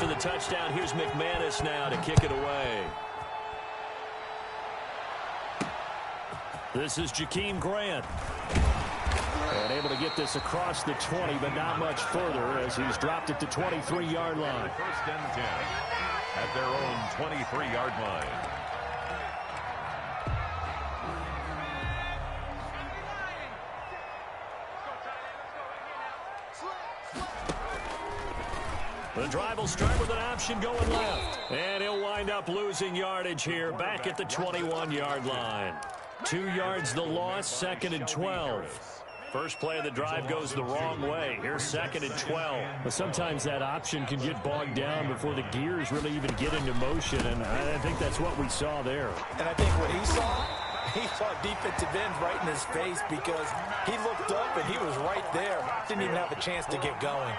after the touchdown. Here's McManus now to kick it away. This is Jakeem Grant. And able to get this across the 20, but not much further as he's dropped it to 23-yard line. First and 10 at their own 23-yard line. The drive will start with an option going left. And he'll wind up losing yardage here back at the 21-yard line. 2 yards the loss, 2nd and 12. First play of the drive goes the wrong way. Here's 2nd and 12. But sometimes that option can get bogged down before the gears really even get into motion, and I think that's what we saw there. And I think what he saw defensive end right in his face because he looked up and he was right there. Didn't even have a chance to get going.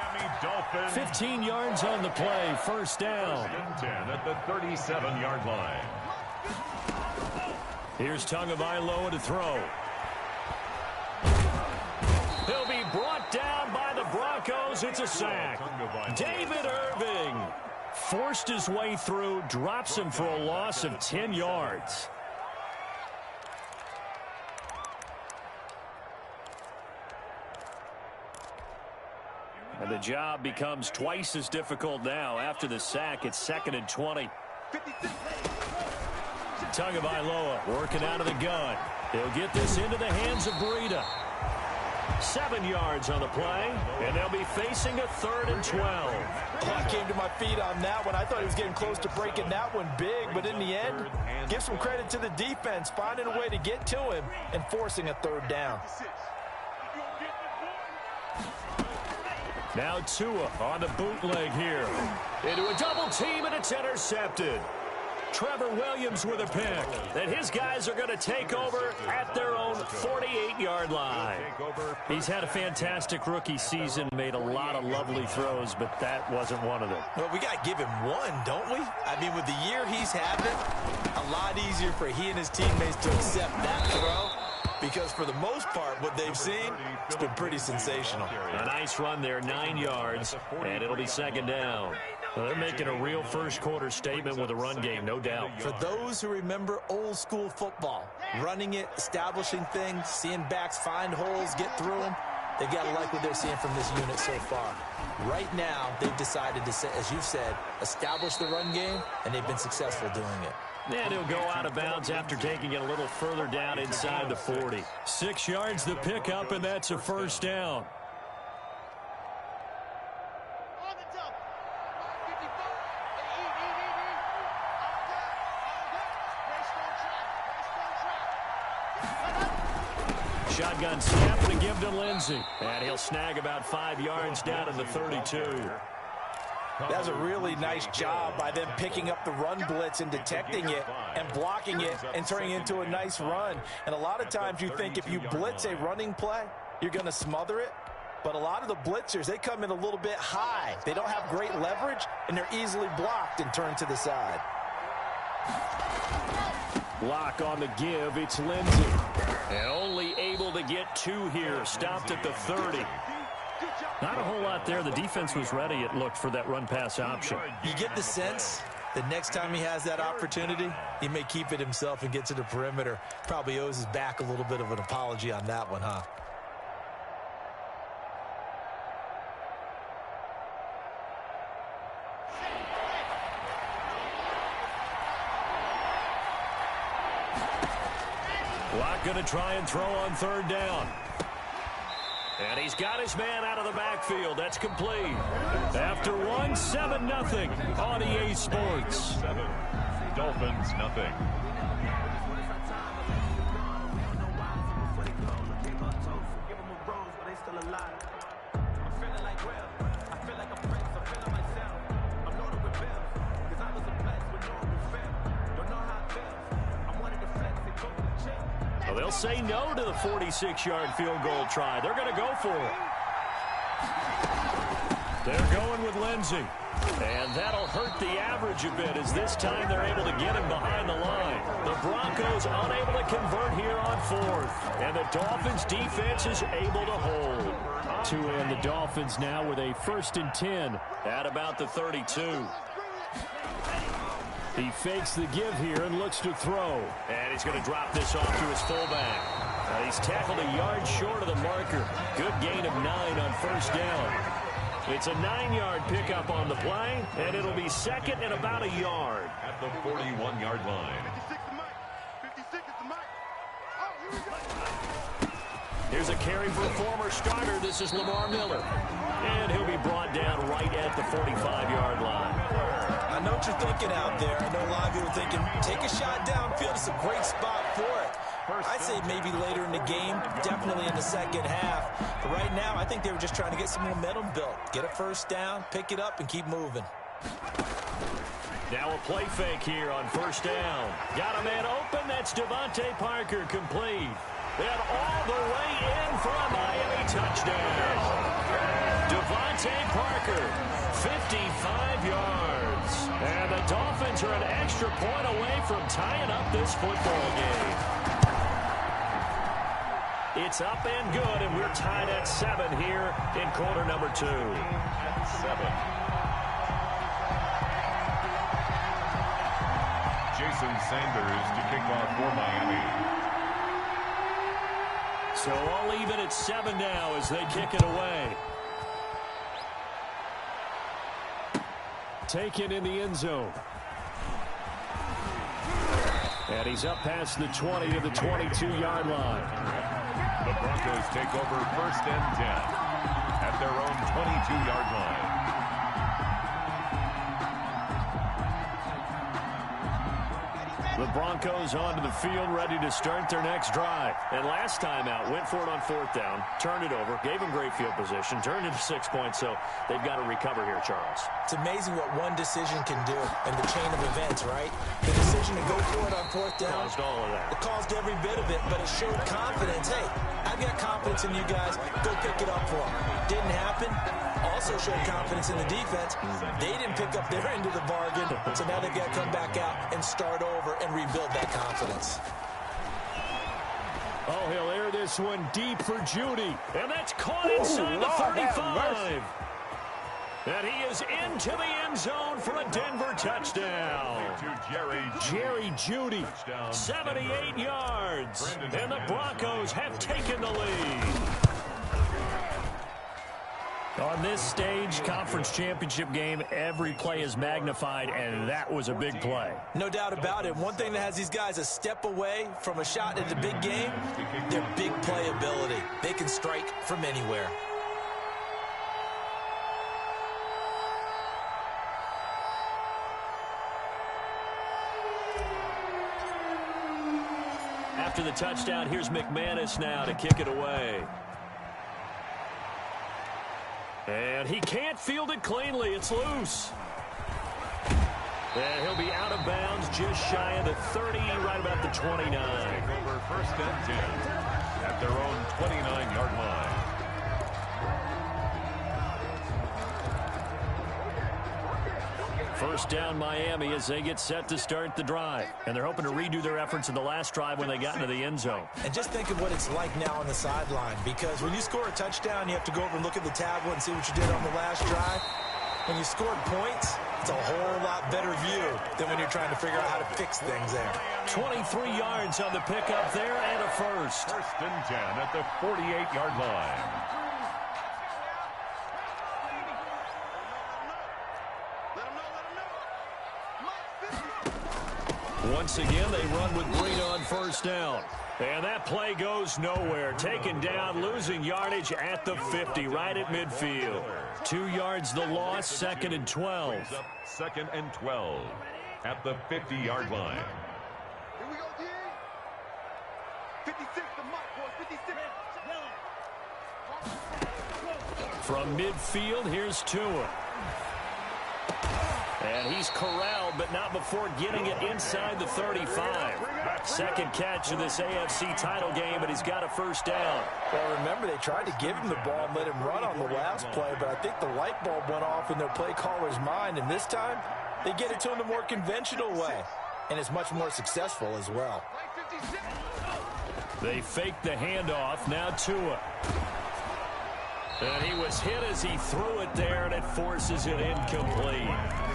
15 yards on the play, first down. 10 at the 37-yard line. Here's Tagovailoa to throw. He'll be brought down by the Broncos. It's a sack. David Irving forced his way through, drops him for a loss of 10 yards. And the job becomes twice as difficult now. After the sack, it's 2nd and 20. Tagovailoa working out of the gun. He'll get this into the hands of Breida. 7 yards on the play, and they'll be facing a 3rd and 12. Oh, I came to my feet on that one. I thought he was getting close to breaking that one big, but in the end, give some credit to the defense, finding a way to get to him and forcing a 3rd down. Now Tua on the bootleg here. Into a double team, and it's intercepted. Trevor Williams with a pick. That his guys are going to take over at their own 48-yard line. He's had a fantastic rookie season, made a lot of lovely throws, but that wasn't one of them. Well, we got to give him one, don't we? I mean, with the year he's having, a lot easier for he and his teammates to accept that throw. Because for the most part, what they've seen, it's been pretty sensational. A nice run there, 9 yards, and it'll be 2nd down. Well, they're making a real first-quarter statement with a run game, no doubt. For those who remember old-school football, running it, establishing things, seeing backs find holes, get through them, they've got to like what they're seeing from this unit so far. Right now, they've decided to, as you said, establish the run game, and they've been successful doing it. And he'll go out of bounds after taking it a little further down inside the 40. 6 yards the pickup, and that's a first down. Shotgun snap to give to Lindsey. And he'll snag about 5 yards down to the 32. That's a really nice job by them picking up the run blitz and detecting it and blocking it and turning it into a nice run. And a lot of times you think if you blitz a running play, you're going to smother it. But a lot of the blitzers, they come in a little bit high. They don't have great leverage, and they're easily blocked and turned to the side. Lock on the give. It's Lindsey. And only able to get 2 here. Stopped at the 30. Not a whole lot there. The defense was ready, it looked, for that run-pass option. You get the sense the next time he has that opportunity, he may keep it himself and get to the perimeter. Probably owes his back a little bit of an apology on that one, huh? Lock going to try and throw on 3rd down. And he's got his man out of the backfield. That's complete. After 1, 7-0 on EA Sports. Dolphins, nothing. Well, they'll say no to the 46-yard field goal try. They're going to go for it. They're going with Lindsey. And that'll hurt the average a bit as this time they're able to get him behind the line. The Broncos unable to convert here on 4th. And the Dolphins defense is able to hold. Tua and the Dolphins now with a 1st and 10 at about the 32. He fakes the give here and looks to throw. And he's going to drop this off to his fullback. He's tackled a yard short of the marker. Good gain of 9 on 1st down. It's a 9-yard pickup on the play, and it'll be 2nd and about a yard. At the 41-yard line. Here's a carry for a former starter. This is Lamar Miller. And he'll be brought down right at the 45-yard line. I know what you're thinking out there. I know a lot of you are thinking, take a shot downfield. It's a great spot for it. I'd say maybe later in the game, definitely in the second half. But right now, I think they were just trying to get some momentum built. Get a 1st down, pick it up, and keep moving. Now a play fake here on 1st down. Got a man open. That's Devontae Parker, complete. And all the way in for a Miami touchdown. Devontae Parker, 55 yards. And the Dolphins are an extra point away from tying up this football game. It's up and good, and we're tied at 7 here in quarter number 2. 7. Jason Sanders to kick off for Miami. So all even at 7 now as they kick it away. Taken in the end zone. And he's up past the 20 to the 22-yard line. The Broncos take over 1st and 10 at their own 22-yard line. The Broncos onto the field, ready to start their next drive. And last time out, went for it on 4th down, turned it over, gave them great field position, turned it to 6 points, so they've got to recover here, Charles. It's amazing what one decision can do in the chain of events, right? The decision to go for it on 4th down. Caused all of that. It caused every bit of it, but it showed confidence. Hey, I've got confidence in you guys. Go pick it up for them. Didn't happen. Also showed confidence in the defense. They didn't pick up their end of the bargain, so now they've got to come back out and start over and rebuild that confidence. Oh, he'll air this one deep for Judy. And that's caught inside the 35. And he is into the end zone for a Denver touchdown. Jerry Judy, 78 yards. And the Broncos have taken the lead. On this stage, conference championship game, every play is magnified, and that was a big play. No doubt about it. One thing that has these guys a step away from a shot at the big game, their big play ability. They can strike from anywhere. After the touchdown, here's McManus now to kick it away. And he can't field it cleanly. It's loose. And he'll be out of bounds just shy of the 30, right about the 29. Over 1st and 10 at their own 29-yard line. First down Miami as they get set to start the drive. And they're hoping to redo their efforts in the last drive when they got into the end zone. And just think of what it's like now on the sideline, because when you score a touchdown, you have to go over and look at the tablet and see what you did on the last drive. When you scored points, it's a whole lot better view than when you're trying to figure out how to fix things there. 23 yards on the pickup there and a first. 1st and 10 at the 48-yard line. Once again, they run with Green on 1st down. And that play goes nowhere. Taken down, losing yardage at the 50, right at midfield. 2 yards the loss, 2nd and 12. 2nd and 12 at the 50-yard line. Here we go, D. 56, the mark, boys, 56. From midfield, here's Tua. And he's corralled, but not before getting it inside the 35. Second catch of this AFC title game, but he's got a 1st down. Well, remember, they tried to give him the ball and let him run on the last play, but I think the light bulb went off in their play caller's mind, and this time they get it to him the more conventional way, and it's much more successful as well. They fake the handoff. Now Tua. And he was hit as he threw it there, and it forces it incomplete.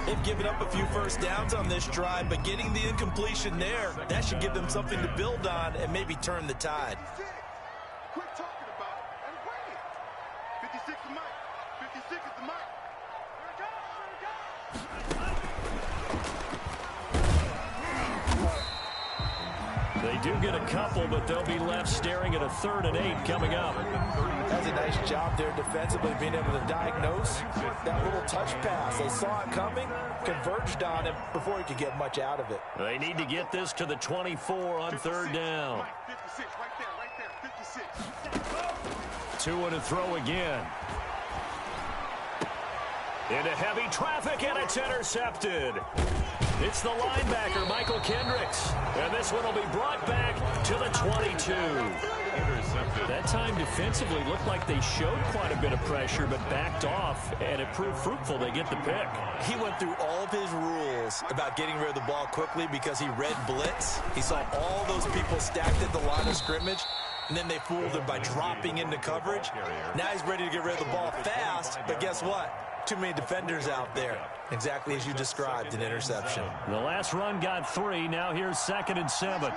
They've given up a few first downs on this drive, but getting the incompletion there, that should give them something to build on and maybe turn the tide. Quit talking about it and bring it. 56 is Mike. 56 is the Mike. They do get a couple, but they'll be left staring at a 3rd and 8 coming up. That's a nice job there defensively, being able to diagnose that little touch pass. They saw it coming, converged on him before he could get much out of it. They need to get this to the 24 on 3rd down. 56, right there, 56. 2 and a throw again. Into heavy traffic, and it's intercepted. It's the linebacker, Michael Kendricks. And this one will be brought back to the 22. Intercepted. That time defensively looked like they showed quite a bit of pressure, but backed off, and it proved fruitful. They get the pick. He went through all of his rules about getting rid of the ball quickly because he read blitz. He saw all those people stacked at the line of scrimmage, and then they fooled him by dropping into coverage. Now he's ready to get rid of the ball fast, but guess what? Too many defenders out there. Exactly as you described, an interception. The last run got 3. Now here's 2nd and 7.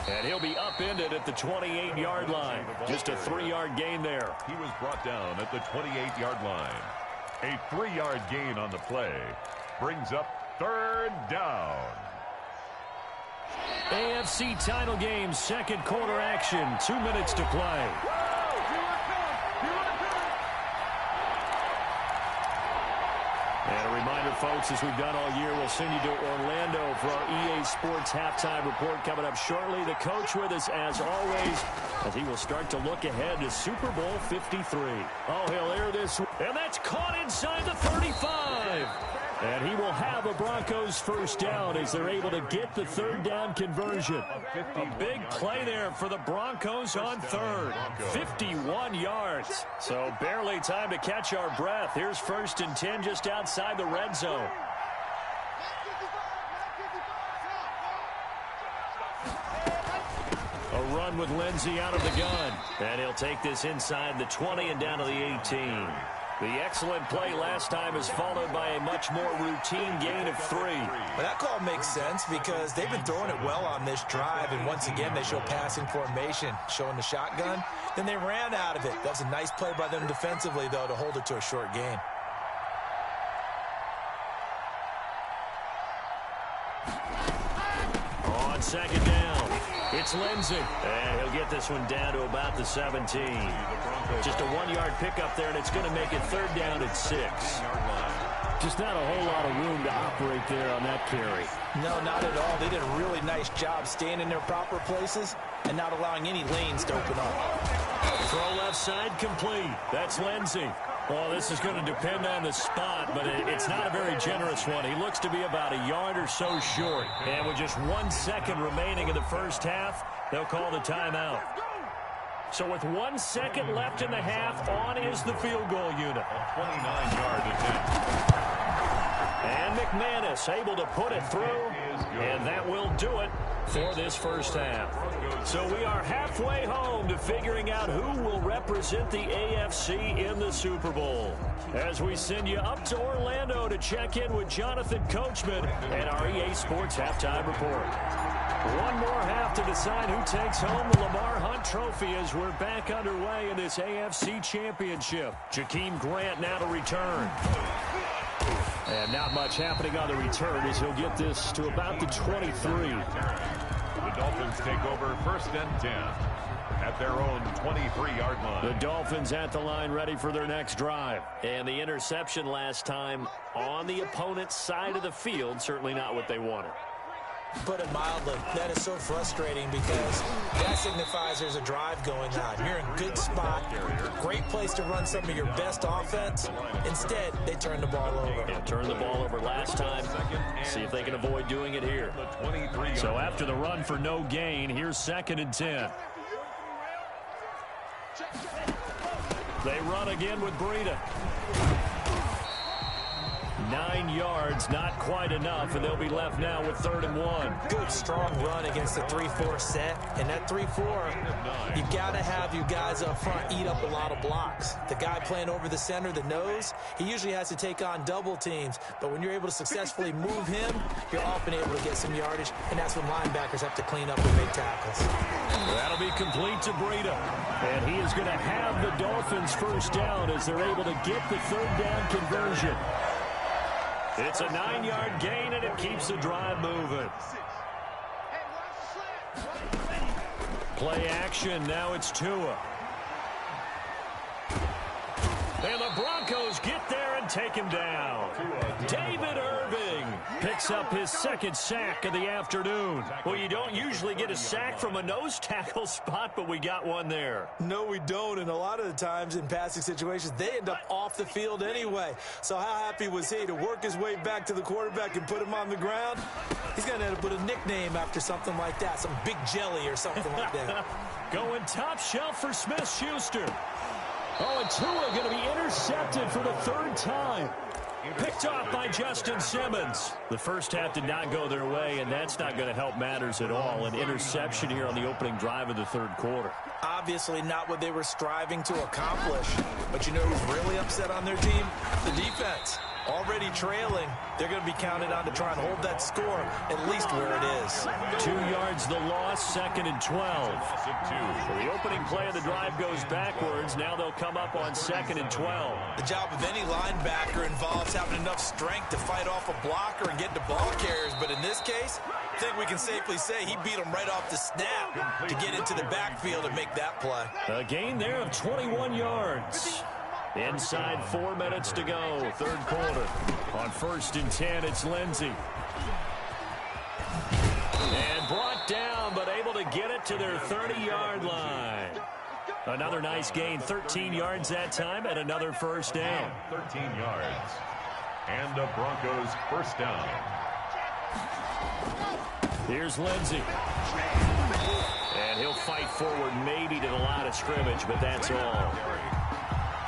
And he'll be upended at the 28-yard line. Just a 3-yard gain there. He was brought down at the 28-yard line. A 3-yard gain on the play brings up 3rd down. AFC title game, 2nd quarter action. 2 minutes to play. And a reminder, folks, as we've done all year, we'll send you to Orlando for our EA Sports halftime report coming up shortly. The coach with us, as always, as he will start to look ahead to Super Bowl 53. Oh, he'll air this, and that's caught inside the 35. And he will have a Broncos first down as they're able to get the 3rd down conversion. A big play there for the Broncos on 3rd. 51 yards. So barely time to catch our breath. Here's 1st and 10 just outside the red zone. A run with Lindsey out of the gun. And he'll take this inside the 20 and down to the 18. The excellent play last time is followed by a much more routine gain of 3. But that call makes sense because they've been throwing it well on this drive, and once again they show passing formation, showing the shotgun. Then they ran out of it. That's a nice play by them defensively, though, to hold it to a short gain. On 2nd down, it's Lindsey. And he'll get this one down to about the 17. Just a 1-yard pickup there, and it's going to make it 3rd down at 6. Just not a whole lot of room to operate there on that carry. No, not at all. They did a really nice job staying in their proper places and not allowing any lanes to open up. Throw left side complete. That's Lindsey. Well, this is going to depend on the spot, but it's not a very generous one. He looks to be about a yard or so short. And with just 1 second remaining in the first half, they'll call the timeout. So with 1 second left in the half, on is the field goal unit. 29-yard attempt. And McManus able to put it through, and that will do it for this first half. So we are halfway home to figuring out who will represent the AFC in the Super Bowl. As we send you up to Orlando to check in with Jonathan Coachman and our EA Sports halftime report. One more half to decide who takes home the Lamar Hunt Trophy as we're back underway in this AFC Championship. Jakeem Grant now to return. And not much happening on the return as he'll get this to about the 23. The Dolphins take over 1st and 10 at their own 23-yard line. The Dolphins at the line ready for their next drive. And the interception last time on the opponent's side of the field, certainly not what they wanted. Put it mildly, that is so frustrating because that signifies there's a drive going on. You're in a good spot, great place to run some of your best offense. Instead, they turn the ball over. Yeah, turned the ball over last time. See if they can avoid doing it here. So after the run for no gain, here's 2nd and 10. They run again with Breida. 9 yards, not quite enough, and they'll be left now with 3rd and 1. Good, strong run against the 3-4 set. And that 3-4, you got to have you guys up front eat up a lot of blocks. The guy playing over the center, the nose, he usually has to take on double teams. But when you're able to successfully move him, you're often able to get some yardage, and that's when linebackers have to clean up and make tackles. That'll be complete to Breida. And he is going to have the Dolphins first down as they're able to get the 3rd down conversion. It's a 9-yard gain, and it keeps the drive moving. Play action. Now it's Tua. And the Broncos get there and take him down. David Irving picks up his 2nd sack of the afternoon. Well, you don't usually get a sack from a nose tackle spot, but we got one there. No, we don't, and a lot of the times in passing situations, they end up off the field anyway. So how happy was he to work his way back to the quarterback and put him on the ground? He's going to have to put a nickname after something like that, some Big Jelly or something like that. Going top shelf for Smith-Schuster. Oh, and Tua going to be intercepted for the 3rd time. Picked off by Justin Simmons. The first half did not go their way, and that's not going to help matters at all. An interception here on the opening drive of the 3rd quarter. Obviously not what they were striving to accomplish. But you know who's really upset on their team? The defense. Already trailing, they're going to be counted on to try and hold that score at least where it is. 2 yards the loss, 2nd and 12. So the opening play of the drive goes backwards. Now they'll come up on 2nd and 12. The job of any linebacker involves having enough strength to fight off a blocker and get to ball carriers. But in this case, I think we can safely say he beat him right off the snap to get into the backfield and make that play. A gain there of 21 yards. Inside 4 minutes to go, 3rd quarter. On 1st and 10, it's Lindsey. And brought down, but able to get it to their 30-yard line. Another nice gain, 13 yards that time, and another first down. 13 yards. And the Broncos first down. Here's Lindsey. And he'll fight forward maybe to the line of scrimmage, but that's all.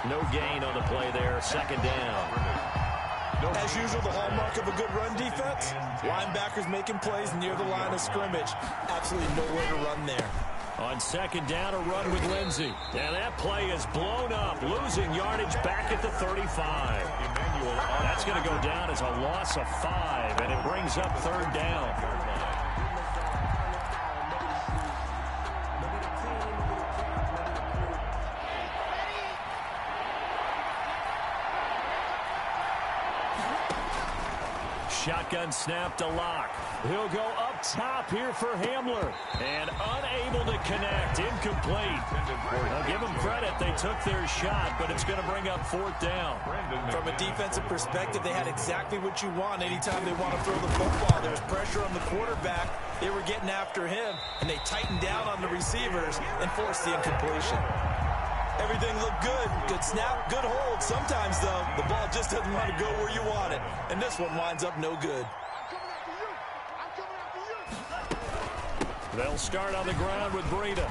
No gain on the play there, 2nd down. As usual, the hallmark of a good run defense, linebackers making plays near the line of scrimmage. Absolutely nowhere to run there. On 2nd down, a run with Lindsey. And that play is blown up, losing yardage back at the 35. That's going to go down as a loss of 5, and it brings up 3rd down. Shotgun snap to Locke. He'll go up top here for Hamler. And unable to connect. Incomplete. I'll give them credit. They took their shot, but it's going to bring up 4th down. From a defensive perspective, they had exactly what you want anytime they want to throw the football. There was pressure on the quarterback. They were getting after him, and they tightened down on the receivers and forced the incompletion. Everything looked good. Good snap, good hold. Sometimes, though, the ball just doesn't want to go where you want it. And this one winds up no good. They'll start on the ground with Breida.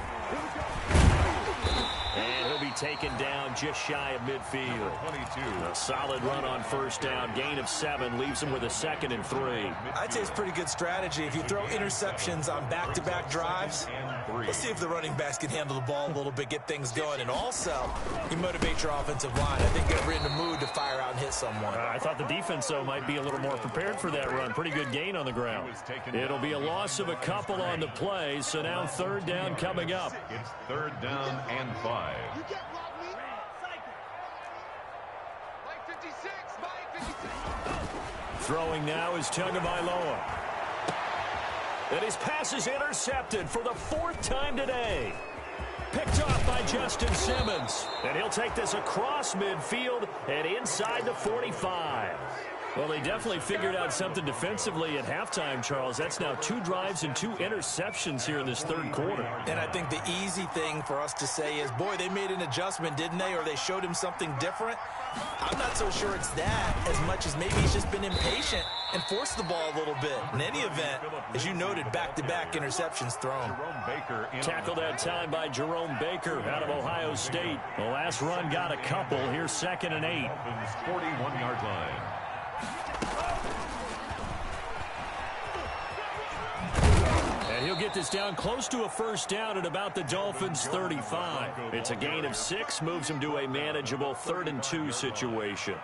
And he'll be taken down just shy of midfield. 22. A solid run on 1st down. Gain of 7 leaves him with a 2nd and 3. I'd say it's pretty good strategy. If you throw interceptions on back-to-back drives, let's see if the running backs can handle the ball a little bit, get things going. And also, you motivate your offensive line. I think they're in the mood to fire out and hit someone. I thought the defense, though, might be a little more prepared for that run. Pretty good gain on the ground. It'll be a loss of a couple on the play, so now 3rd down coming up. It's 3rd down and 5. You get locked, me. Mike 56, Mike 56. Throwing now is Tagovailoa. And his pass is intercepted for the 4th time today. Picked off by Justin Simmons. And he'll take this across midfield and inside the 45. Well, they definitely figured out something defensively at halftime, Charles. That's now 2 drives and 2 interceptions here in this 3rd quarter. And I think the easy thing for us to say is, boy, they made an adjustment, didn't they? Or they showed him something different. I'm not so sure it's that as much as maybe he's just been impatient and forced the ball a little bit. In any event, as you noted, back-to-back interceptions thrown. Tackled that time by Jerome Baker out of Ohio State. The last run got a couple. Here's 2nd and 8. 41-yard line. And he'll get this down close to a first down at about the Dolphins' 35. It's a gain of 6, moves him to a manageable 3rd and 2 situation.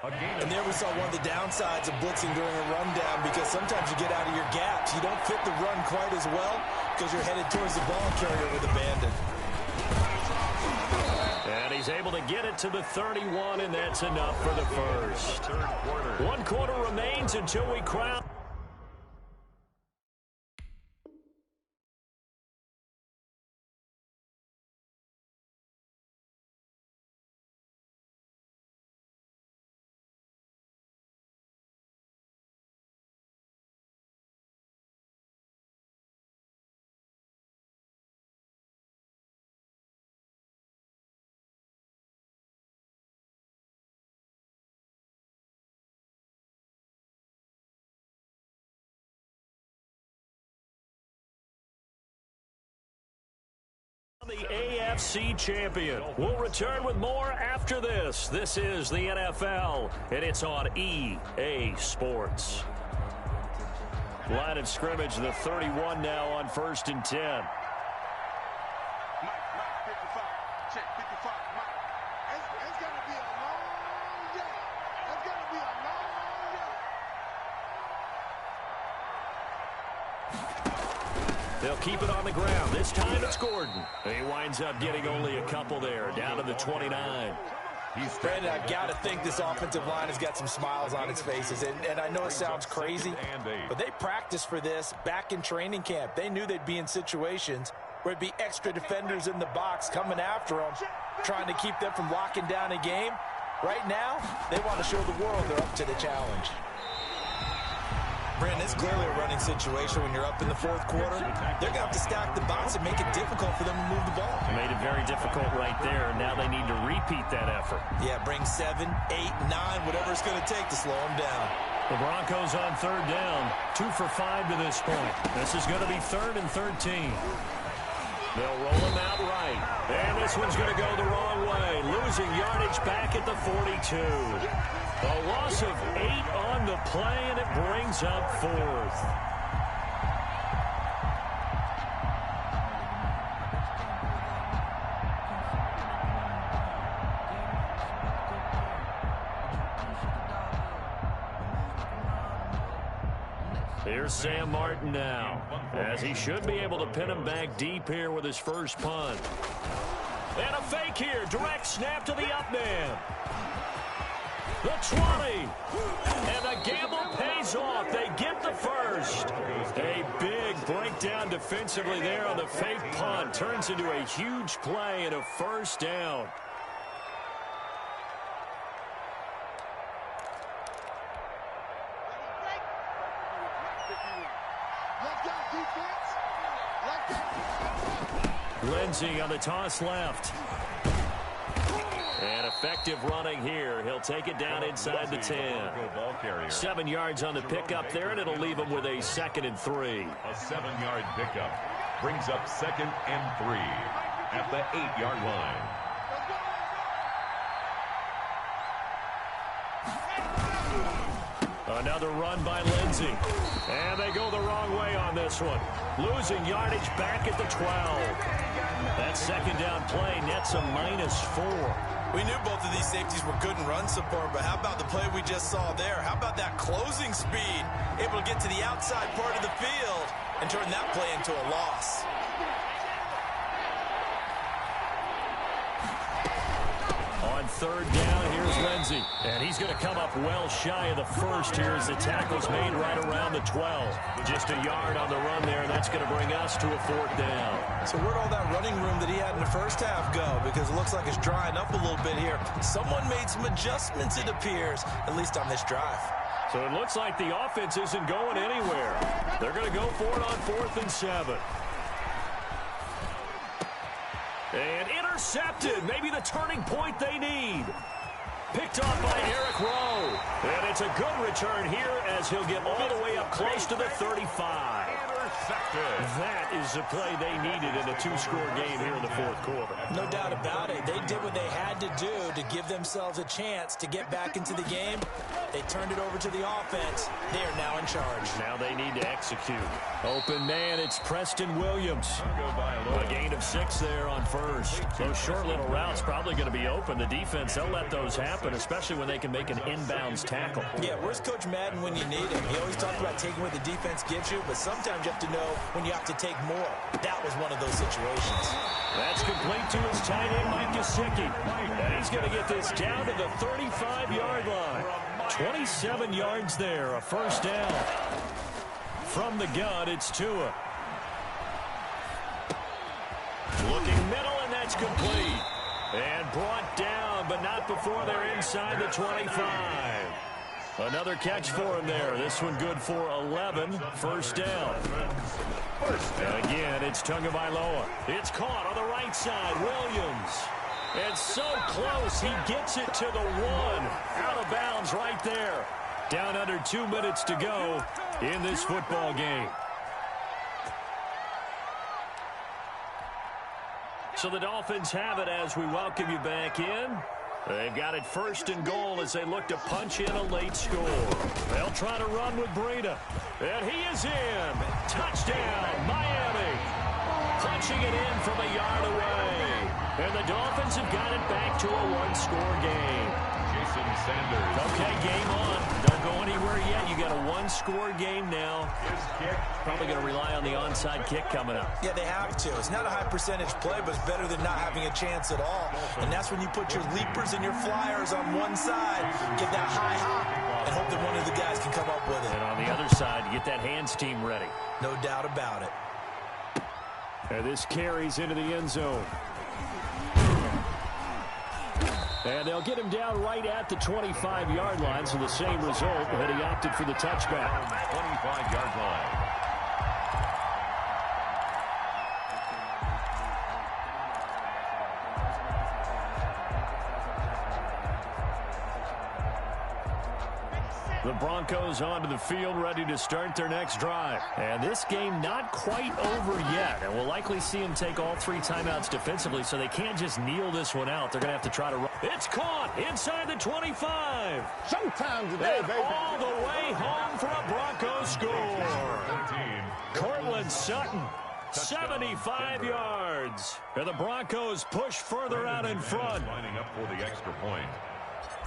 And there we saw one of the downsides of blitzing during a rundown, because sometimes you get out of your gaps. You don't fit the run quite as well because you're headed towards the ball carrier with abandon. And he's able to get it to the 31, and that's enough for the first. 1 quarter remains until we crown. The AFC champion will return with more after this. This is the NFL, and it's on EA Sports. Line of scrimmage, the 31 now on 1st and 10. Mike, 55. Check, 55. Mike, it's going to be a long day. It's going to be a long day. They'll keep it on the ground. This time it's Gordon. He winds up getting only a couple there, down to the 29. Brandon, I've got to think this offensive line has got some smiles on its faces. And I know it sounds crazy, but they practiced for this back in training camp. They knew they'd be in situations where it'd be extra defenders in the box coming after them, trying to keep them from locking down a game. Right now, they want to show the world they're up to the challenge. Brandon, it's clearly a running situation when you're up in the 4th quarter. They're going to have to stack the box and make it difficult for them to move the ball. Made it very difficult right there. Now they need to repeat that effort. Yeah, bring 7, 8, 9, whatever it's going to take to slow them down. The Broncos on 3rd down, 2 for 5 to this point. This is going to be 3rd and 13. They'll roll him out right. And this one's going to go the wrong way. Losing yardage back at the 42. A loss of 8 on the play, and it brings up 4th. Here's Sam Martin now, as he should be able to pin him back deep here with his first punt. And a fake here, direct snap to the up man. The 20, and the gamble pays off. They get the first. A big breakdown defensively there on the fake punt. Turns into a huge play and a first down. Lindsey on the toss left. And effective running here. He'll take it down inside the 10. 7 yards on the pickup there, and it'll leave him with a 2nd and 3. A 7-yard pickup brings up 2nd and 3 at the 8-yard line. Another run by Lindsey. And they go the wrong way on this one. Losing yardage back at the 12. That 2nd down play nets a -4. We knew both of these safeties were good in run support, but how about the play we just saw there? How about that closing speed? Able to get to the outside part of the field and turn that play into a loss. On 3rd down, here's Lindsey. And he's going to come up well shy of the first here as the tackle's made right around the 12. Just a yard on the run there, and that's going to bring us to a 4th down. So where'd all that running room that he had in the first half go? Because it looks like it's drying up a little bit here. Someone made some adjustments, it appears, at least on this drive. So it looks like the offense isn't going anywhere. They're going to go for it on 4th and 7. And intercepted. Maybe the turning point they need. Picked off by Eric Rowe. And it's a good return here as he'll get all the way up close to the 35. That is the play they needed in a two-score game here in the fourth quarter. No doubt about it. They did what they had to do to give themselves a chance to get back into the game. They turned it over to the offense. They are now in charge. Now they need to execute. Open man, it's Preston Williams. A gain of 6 there on first. Those short little routes probably going to be open. The defense, they'll let those happen, especially when they can make an inbounds tackle. Yeah, where's Coach Madden when you need him? He always talks about taking what the defense gives you, but sometimes you have to know when you have to take more. That was one of those situations. That's complete to his tight end, Mike Gesicki. And he's going to get this down to the 35-yard line. 27 yards there, a first down. From the gun, it's Tua. Looking middle, and that's complete. And brought down, but not before they're inside the 25. Another catch for him there. This one good for 11. First down. And again, it's Tagovailoa. It's caught on the right side. Williams. And so close, he gets it to the 1. Out of bounds right there. Down under 2 minutes to go in this football game. So the Dolphins have it as we welcome you back in. They've got it first and goal as they look to punch in a late score. They'll try to run with Breida. And he is in. Touchdown, Miami. Punching it in from a yard away. And the Dolphins have got it back to a one-score game. Jason Sanders. Okay, game on. Don't go anywhere yet. You got a one-score game now. His kick. Probably going to rely on the onside kick coming up. Yeah, they have to. It's not a high-percentage play, but it's better than not having a chance at all. And that's when you put your leapers and your flyers on one side, get that high hop, and hope that one of the guys can come up with it. And on the other side, you get that hands team ready. No doubt about it. And this carries into the end zone. And they'll get him down right at the 25-yard line, so the same result, but he opted for the touchback. 25-yard line. The Broncos onto the field, ready to start their next drive. And this game not quite over yet. And we'll likely see them take all 3 timeouts defensively, so they can't just kneel this one out. They're going to have to try to run. It's caught inside the 25. Showtime today, baby. All the way home for a Broncos score. Cortland Sutton, 75 yards. And the Broncos push further out in front. Lining up for the extra point.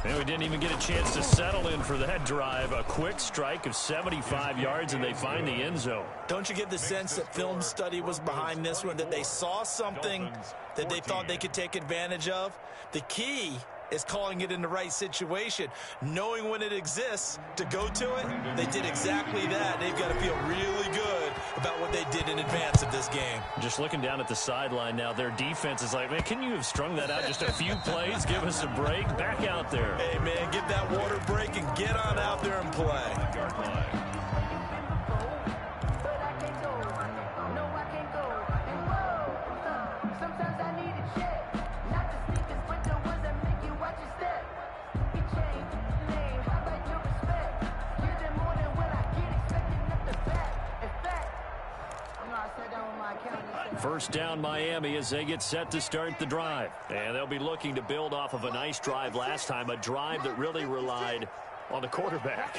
And we didn't even get a chance to settle in for that drive. A quick strike of 75 yards, and they find the end zone. Don't you get the sense that film study was behind this one, that they saw something that they thought they could take advantage of? The key is calling it in the right situation, knowing when it exists to go to it. They did exactly that. They've got to feel really good about what they did in advance of this game. Just looking down at the sideline now, their defense is like, man, can you have strung that out just a few plays? Give us a break. Back out there. Hey, man, get that water break and get on out there and play. First down Miami as they get set to start the drive. And they'll be looking to build off of a nice drive last time, a drive that really relied on the quarterback.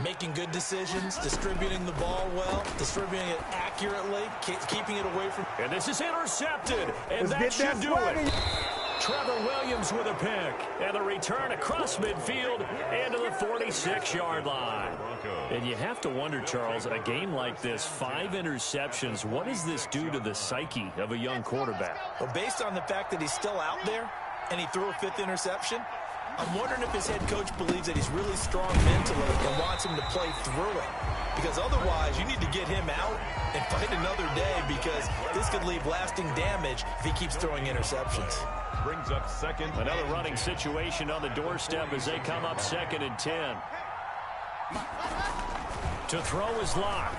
Making good decisions, distributing the ball well, distributing it accurately, keeping it away from... And this is intercepted, and that should do it. Trevor Williams with a pick, and the return across midfield into the 46-yard line. And you have to wonder, Charles, a game like this, 5 interceptions, what does this do to the psyche of a young quarterback? Well, based on the fact that he's still out there and he threw a 5th interception, I'm wondering if his head coach believes that he's really strong mentally and wants him to play through it. Because otherwise, you need to get him out and fight another day, because this could leave lasting damage if he keeps throwing interceptions. Brings up second. Another running situation on the doorstep as they come up 2nd and 10. To throw is Locke.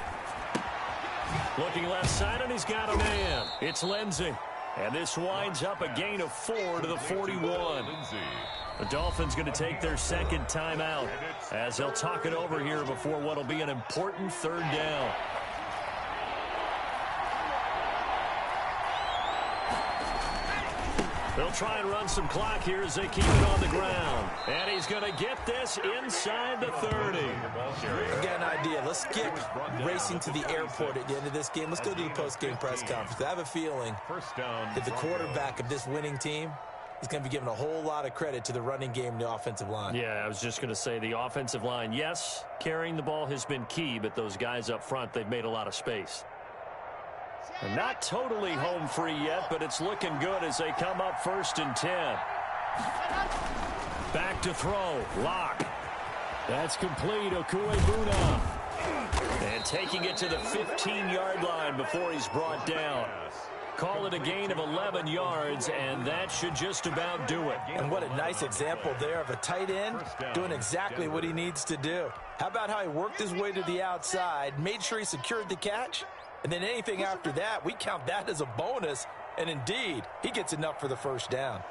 Looking left side, and he's got a man. It's Lindsey. And this winds up a gain of 4 to the 41. The Dolphins going to take their second timeout as they'll talk it over here before what will be an important 3rd down. They'll try and run some clock here as they keep it on the ground. And he's going to get this inside the 30. I got an idea. Let's skip racing to the airport at the end of this game. Let's go to the post-game press conference. I have a feeling that the quarterback of this winning team is going to be giving a whole lot of credit to the running game and the offensive line. Yeah, I was just going to say the offensive line, yes, carrying the ball has been key, but those guys up front, they've made a lot of space. They're not totally home free yet, but it's looking good as they come up 1st and 10. Back to throw. Lock. That's complete. Okuebuna. And taking it to the 15-yard line before he's brought down. Call it a gain of 11 yards, and that should just about do it. And what a nice example there of a tight end doing exactly what he needs to do. How about how he worked his way to the outside, made sure he secured the catch, and then anything after that, we count that as a bonus. And indeed, he gets enough for the first down.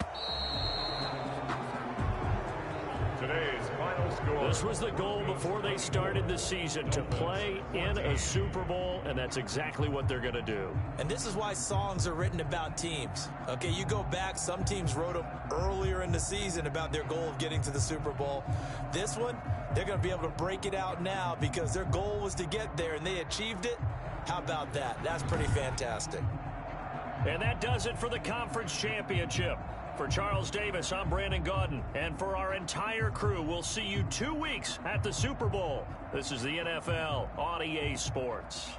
Today's final score. This was the goal before they started the season, to play in a Super Bowl, and that's exactly what they're going to do. And this is why songs are written about teams. Okay, you go back, some teams wrote them earlier in the season about their goal of getting to the Super Bowl. This one, they're going to be able to break it out now because their goal was to get there, and they achieved it. How about that? That's pretty fantastic. And that does it for the conference championship. For Charles Davis, I'm Brandon Gaudin. And for our entire crew, we'll see you 2 weeks at the Super Bowl. This is the NFL on EA Sports.